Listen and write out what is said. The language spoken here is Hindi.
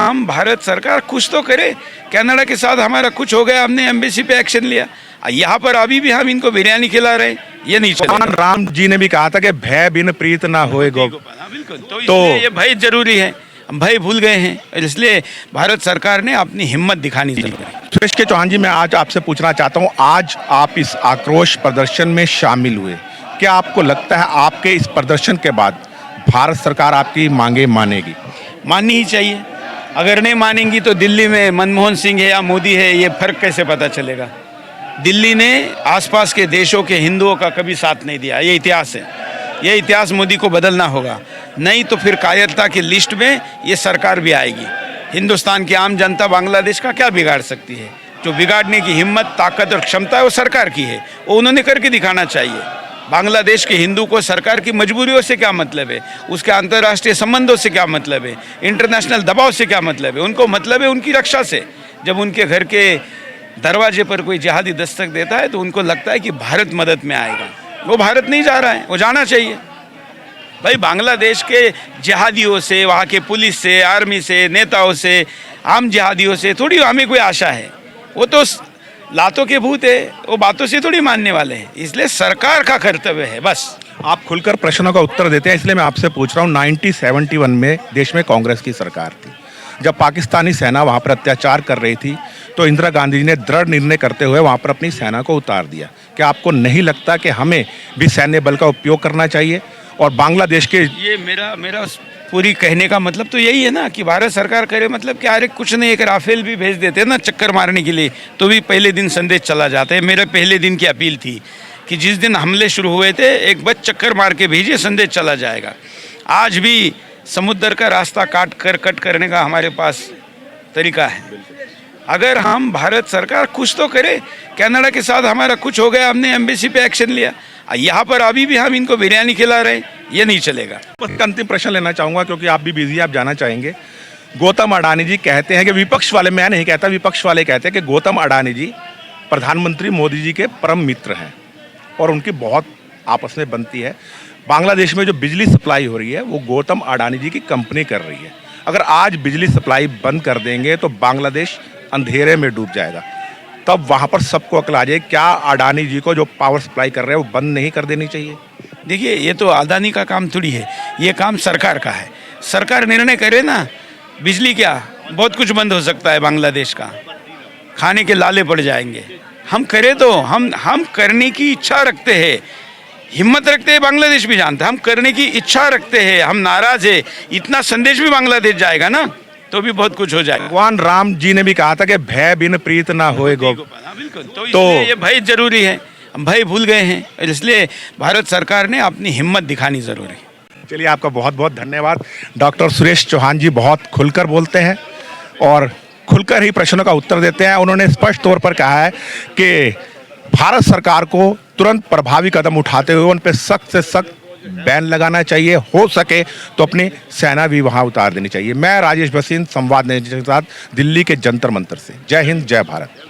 हम भारत सरकार कुछ तो करे। कनाडा के साथ हमारा कुछ हो गया, हमने एम्बेसी पे एक्शन लिया। यहाँ पर अभी भी हम इनको बिरयानी खिला रहे हैं, ये नहीं चलेगा। भगवान राम जी ने भी कहा था कि भय बिन प्रीत ना होए गो। बिल्कुल, तो इसलिए ये भय जरूरी है। हम भय भूल गए हैं, इसलिए भारत सरकार ने अपनी हिम्मत दिखानी जरूरी है। सुरेश के चौहान जी, मैं आज आपसे पूछना चाहता हूँ, आज आप इस आक्रोश प्रदर्शन में शामिल हुए, क्या आपको लगता है आपके इस प्रदर्शन के बाद भारत सरकार आपकी मांगे मानेगी? माननी ही चाहिए। अगर नहीं मानेंगी तो दिल्ली में मनमोहन सिंह है या मोदी है, ये फर्क कैसे पता चलेगा? दिल्ली ने आसपास के देशों के हिंदुओं का कभी साथ नहीं दिया, ये इतिहास है। ये इतिहास मोदी को बदलना होगा, नहीं तो फिर कायरता की लिस्ट में ये सरकार भी आएगी। हिंदुस्तान की आम जनता बांग्लादेश का क्या बिगाड़ सकती है? जो बिगाड़ने की हिम्मत, ताकत और क्षमता है वो सरकार की है, वो उन्होंने करके दिखाना चाहिए। बांग्लादेश के हिंदू को सरकार की मजबूरियों से क्या मतलब है, उसके अंतर्राष्ट्रीय संबंधों से क्या मतलब है, इंटरनेशनल दबाव से क्या मतलब है? उनको मतलब है उनकी रक्षा से। जब उनके घर के दरवाजे पर कोई जिहादी दस्तक देता है तो उनको लगता है कि भारत मदद में आएगा। वो भारत नहीं जा रहा है, वो जाना चाहिए। भाई, बांग्लादेश के जिहादियों से, वहाँ के पुलिस से, आर्मी से, नेताओं से, आम जिहादियों से थोड़ी हमें कोई आशा है। वो तो लातों के भूत है, वो बातों से थोड़ी मानने वाले हैं। इसलिए सरकार का कर्तव्य है बस। आप खुलकर प्रश्नों का उत्तर देते हैं, इसलिए मैं आपसे पूछ रहा हूँ, 1971 में देश में कांग्रेस की सरकार थी। जब पाकिस्तानी सेना वहाँ पर अत्याचार कर रही थी तो इंदिरा गांधी जी ने दृढ़ निर्णय करते हुए वहाँ पर अपनी सेना को उतार दिया। क्या आपको नहीं लगता कि हमें भी सैन्य बल का उपयोग करना चाहिए? और बांग्लादेश के ये मेरा पूरी कहने का मतलब तो यही है ना कि भारत सरकार करे, मतलब कि अरे कुछ नहीं, एक राफेल भी भेज देते हैं ना चक्कर मारने के लिए, तो भी पहले दिन संदेश चला जाता है। मेरे पहले दिन की अपील थी कि जिस दिन हमले शुरू हुए थे, एक बस चक्कर मार के भेजिए, संदेश चला जाएगा। आज भी समुद्र का रास्ता कट करने का हमारे पास तरीका है। अगर हम भारत सरकार कुछ तो करे। कनाडा के साथ हमारा कुछ हो गया, हमने एम्बेसी पे एक्शन लिया। यहाँ पर अभी भी हम इनको बिरयानी खिला रहे हैं, ये नहीं चलेगा। अंतिम प्रश्न लेना चाहूँगा क्योंकि आप भी बिजी, आप जाना चाहेंगे। गौतम अडानी जी कहते हैं कि विपक्ष वाले, मैं नहीं कहता, विपक्ष वाले कहते हैं कि गौतम अडानी जी प्रधानमंत्री मोदी जी के परम मित्र हैं और उनकी बहुत आपस में बनती है। बांग्लादेश में जो बिजली सप्लाई हो रही है वो गौतम अडानी जी की कंपनी कर रही है। अगर आज बिजली सप्लाई बंद कर देंगे तो बांग्लादेश अंधेरे में डूब जाएगा। तब वहाँ पर सबको अकल आ जाए, क्या अडानी जी को जो पावर सप्लाई कर रहे हैं वो बंद नहीं कर देनी चाहिए? देखिए, ये तो अडानी का काम थोड़ी है, ये काम सरकार का है। सरकार निर्णय करे ना। बिजली क्या, बहुत कुछ बंद हो सकता है बांग्लादेश का, खाने के लाले पड़ जाएंगे। हम करें तो हम करने की इच्छा रखते हैं, हिम्मत रखते हैं। बांग्लादेश भी जानता है हम करने की इच्छा रखते हैं। हम नाराज है, इतना संदेश भी बांग्लादेश जाएगा ना तो भी बहुत कुछ हो जाएगा। भगवान राम जी ने भी कहा था कि भय बिन प्रीत ना होए गो। बिल्कुल, तो इसलिए ये भय जरूरी है। हम भय भूल गए हैं, इसलिए भारत सरकार ने अपनी हिम्मत दिखानी जरूरी है। चलिए, आपका बहुत बहुत धन्यवाद। डॉक्टर सुरेश चौहान जी बहुत खुलकर बोलते हैं और खुलकर ही प्रश्नों का उत्तर देते हैं। उन्होंने स्पष्ट तौर पर कहा है कि भारत सरकार को तुरंत प्रभावी कदम उठाते हुए उन पर सख्त से सख्त बैन लगाना चाहिए। हो सके तो अपनी सेना भी वहां उतार देनी चाहिए। मैं राजेश भसीन, संवाद न्यूज़ के साथ, दिल्ली के जंतर मंतर से। जय हिंद, जय भारत।